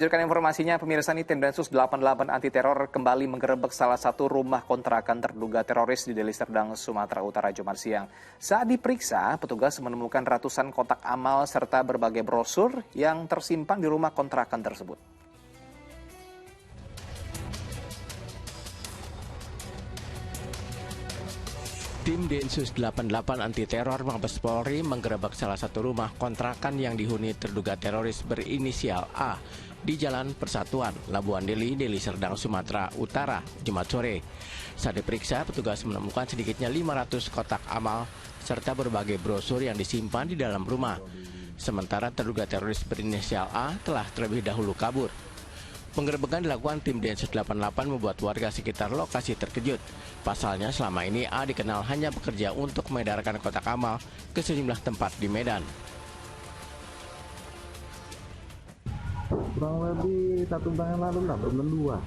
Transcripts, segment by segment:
Lanjutkan informasinya, pemirsa, ini tim Densus 88 anti teror kembali menggerebek salah satu rumah kontrakan terduga teroris di Deli Serdang, Sumatera Utara, Jumat siang. Saat diperiksa, petugas menemukan ratusan kotak amal serta berbagai brosur yang tersimpan di rumah kontrakan tersebut. Tim Densus 88 anti teror Mabes Polri menggerebek salah satu rumah kontrakan yang dihuni terduga teroris berinisial A di Jalan Persatuan, Labuan Deli, Deli Serdang, Sumatera Utara, Jumat sore. Saat diperiksa, petugas menemukan sedikitnya 500 kotak amal serta berbagai brosur yang disimpan di dalam rumah. Sementara terduga teroris berinisial A telah terlebih dahulu kabur. Penggerebekan dilakukan tim Densus 88 membuat warga sekitar lokasi terkejut. Pasalnya selama ini A dikenal hanya bekerja untuk mengedarkan kotak amal ke sejumlah tempat di Medan. Kurang lebih 1 bulan yang lalu lah, belum 2.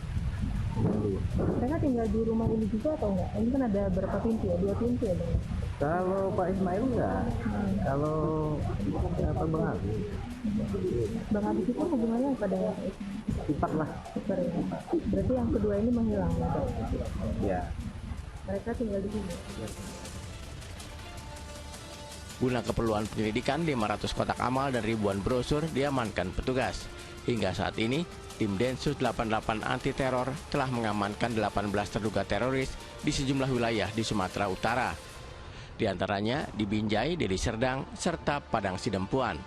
Mereka tinggal di rumah ini juga atau enggak? Ini kan ada berapa pintu ya? 2 pintu ya, Bang? Kalau Pak Ismail enggak, kalau Bang Habib. Bang Habib itu hubungannya apa dengan Pak Ismail? Ipar lah. Ipar ya. Berarti yang kedua ini menghilang. Ya. Mereka tinggal di sini. Guna keperluan penyelidikan, 500 kotak amal dan ribuan brosur diamankan petugas. Hingga saat ini, tim Densus 88 anti teror telah mengamankan 18 terduga teroris di sejumlah wilayah di Sumatera Utara. Di antaranya di Binjai, Deli Serdang, serta Padang Sidempuan.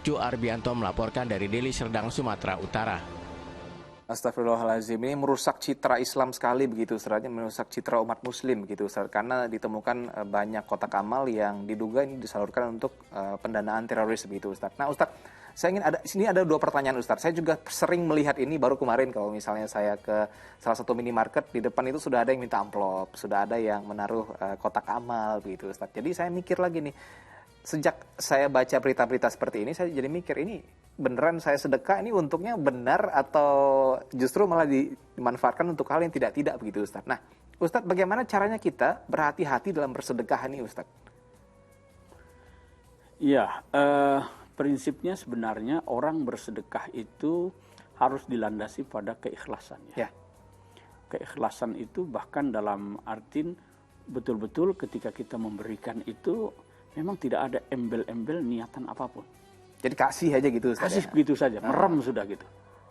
Jo Arbianto melaporkan dari Deli Serdang, Sumatera Utara. Astagfirullahaladzim, ini merusak citra Islam sekali begitu, Ustaz, merusak citra umat Muslim begitu, Ustaz, karena ditemukan banyak kotak amal yang diduga ini disalurkan untuk pendanaan teroris begitu, Ustaz. Nah, Ustaz, sini ada 2 pertanyaan, Ustaz. Saya juga sering melihat ini baru kemarin kalau misalnya saya ke salah satu minimarket, di depan itu sudah ada yang minta amplop, sudah ada yang menaruh kotak amal begitu, Ustaz. Jadi saya mikir lagi nih, sejak saya baca berita-berita seperti ini, saya jadi mikir, ini beneran saya sedekah, ini untuknya benar atau justru malah dimanfaatkan untuk hal yang tidak-tidak begitu, Ustaz. Nah, Ustaz, bagaimana caranya kita berhati-hati dalam bersedekah ini, Ustaz? Iya, prinsipnya sebenarnya orang bersedekah itu harus dilandasi pada keikhlasan. Ya. Keikhlasan itu bahkan dalam artin betul-betul ketika kita memberikan itu memang tidak ada embel-embel niatan apapun. Jadi kasih aja gitu, Ustaz. Kasih begitu saja, merem sudah gitu.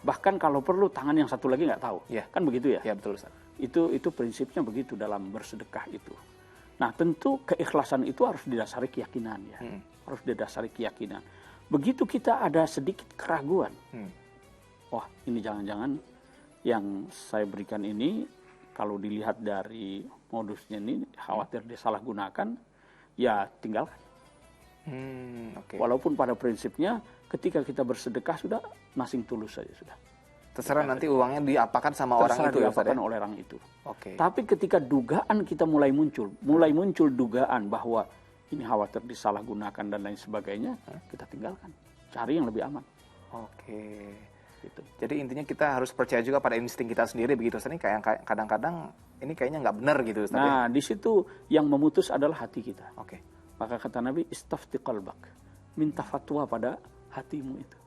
Bahkan kalau perlu tangan yang satu lagi nggak tahu. Ya. Kan begitu ya? Ya, betul, Ustaz. Itu prinsipnya begitu dalam bersedekah itu. Nah, tentu keikhlasan itu harus didasari keyakinan ya. Harus didasari keyakinan. Begitu kita ada sedikit keraguan. Wah, ini jangan-jangan yang saya berikan ini kalau dilihat dari modusnya ini khawatir disalahgunakan, ya tinggalkan. Okay. Walaupun pada prinsipnya ketika kita bersedekah sudah nasing tulus saja sudah. Terserah nanti uangnya diapakan sama orang itu, diapakan oleh orang itu. Okay. Tapi ketika dugaan kita mulai muncul dugaan bahwa ini khawatir disalahgunakan dan lain sebagainya, kita tinggalkan. Cari yang lebih aman. Oke. Gitu. Jadi intinya kita harus percaya juga pada insting kita sendiri begitu, Ustaz. Ini kayak kadang-kadang ini kayaknya nggak benar gitu, Ustaz. Nah, di situ yang memutus adalah hati kita. Oke. Maka kata Nabi, istafti qalbak. Minta fatwa pada hatimu itu.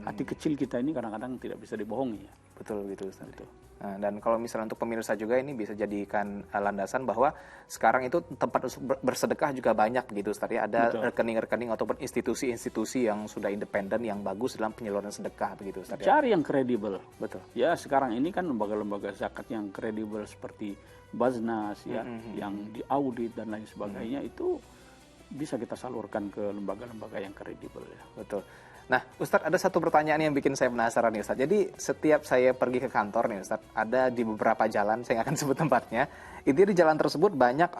Hati kecil kita ini kadang-kadang tidak bisa dibohongi ya. Betul gitu, Ustaz. Betul. Nah, dan kalau misalnya untuk pemirsa juga ini bisa jadikan landasan bahwa sekarang itu tempat bersedekah juga banyak begitu, Ustaz ya. Ada rekening-rekening ataupun institusi-institusi yang sudah independen yang bagus dalam penyaluran sedekah begitu, Ustaz ya. Cari yang kredibel. Betul. Ya, sekarang ini kan lembaga-lembaga zakat yang kredibel seperti Baznas ya, yang diaudit dan lain sebagainya itu bisa kita salurkan ke lembaga-lembaga yang kredibel ya. Betul. Nah, Ustadz, ada satu pertanyaan yang bikin saya penasaran nih, Ustadz. Jadi, setiap saya pergi ke kantor nih, Ustadz, ada di beberapa jalan, saya nggak akan sebut tempatnya. Intinya di jalan tersebut banyak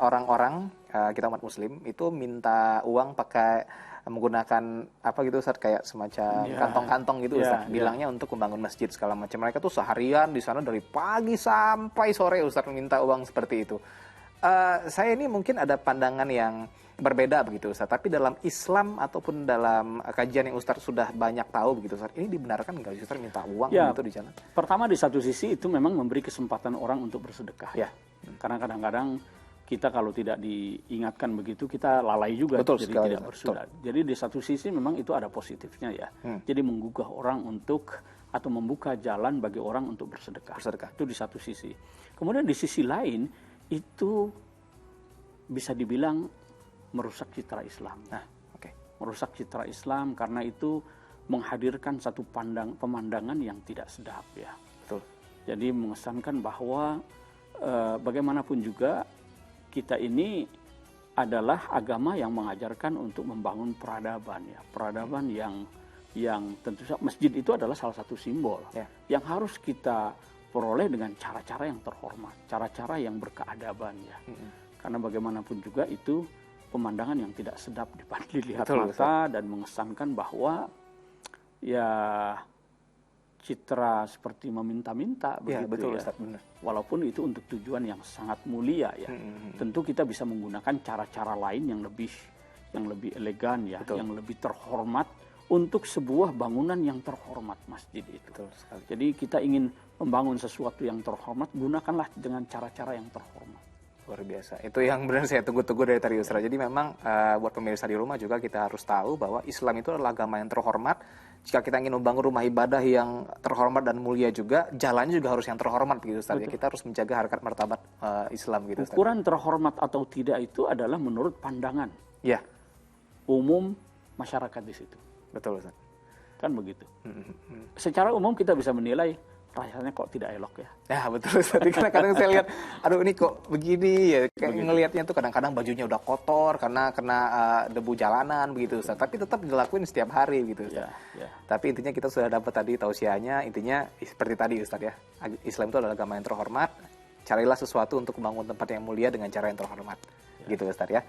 orang-orang, kita umat muslim, itu minta uang pakai menggunakan apa gitu, Ustadz, kayak semacam kantong-kantong gitu, Ustadz. Bilangnya untuk membangun masjid segala macam. Mereka tuh seharian di sana dari pagi sampai sore, Ustadz, minta uang seperti itu. Saya ini mungkin ada pandangan yang berbeda begitu, Ustaz. Tapi dalam Islam ataupun dalam kajian yang Ustaz sudah banyak tahu begitu, Ustaz, ini dibenarkan nggak Ustaz minta uang gitu di jalan? Pertama, di satu sisi itu memang memberi kesempatan orang untuk bersedekah. Ya. Karena kadang-kadang kita kalau tidak diingatkan begitu kita lalai juga, Betul jadi sekali, tidak bersudah. Jadi di satu sisi memang itu ada positifnya ya. Jadi menggugah orang untuk atau membuka jalan bagi orang untuk bersedekah. Itu di satu sisi. Kemudian di sisi lain itu bisa dibilang merusak citra Islam. Nah, Merusak citra Islam karena itu menghadirkan satu pemandangan yang tidak sedap ya. betul. Jadi mengesankan bahwa bagaimanapun juga kita ini adalah agama yang mengajarkan untuk membangun peradaban ya. Peradaban yang tentu saja masjid itu adalah salah satu simbol yang harus kita peroleh dengan cara-cara yang terhormat, cara-cara yang berkeadaban ya. Karena bagaimanapun juga itu pemandangan yang tidak sedap dilihat mata dan mengesankan bahwa ya citra seperti meminta-minta begitu betul, ya. Ustaz, benar. Walaupun itu untuk tujuan yang sangat mulia ya. Tentu kita bisa menggunakan cara-cara lain yang lebih elegan ya, yang lebih terhormat untuk sebuah bangunan yang terhormat, masjid itu. Betul sekali. Jadi kita ingin membangun sesuatu yang terhormat, gunakanlah dengan cara-cara yang terhormat. Luar biasa. Itu yang benar saya tunggu-tunggu dari tadi, Ustaz. Jadi memang buat pemirsa di rumah juga kita harus tahu bahwa Islam itu adalah agama yang terhormat. Jika kita ingin membangun rumah ibadah yang terhormat dan mulia juga, jalannya juga harus yang terhormat begitu, Ustaz. Ya, kita harus menjaga harkat martabat Islam gitu, Ustaz. Ukuran terhormat atau tidak itu adalah menurut pandangan umum masyarakat di situ. Betul, Ustaz. Kan begitu. Secara umum kita bisa menilai rasanya kok tidak elok ya. Ya betul, Ustaz. Kadang-kadang saya lihat, aduh ini kok begini ya. Kayak ngelihatnya tuh kadang-kadang bajunya udah kotor karena kena debu jalanan begitu, Ustaz. Tapi tetap dilakuin setiap hari gitu, Ustaz. Tapi intinya kita sudah dapat tadi tausiahnya. Intinya seperti tadi, Ustaz ya. Islam itu adalah agama yang terhormat. Carilah sesuatu untuk membangun tempat yang mulia dengan cara yang terhormat. Gitu, Ustaz ya.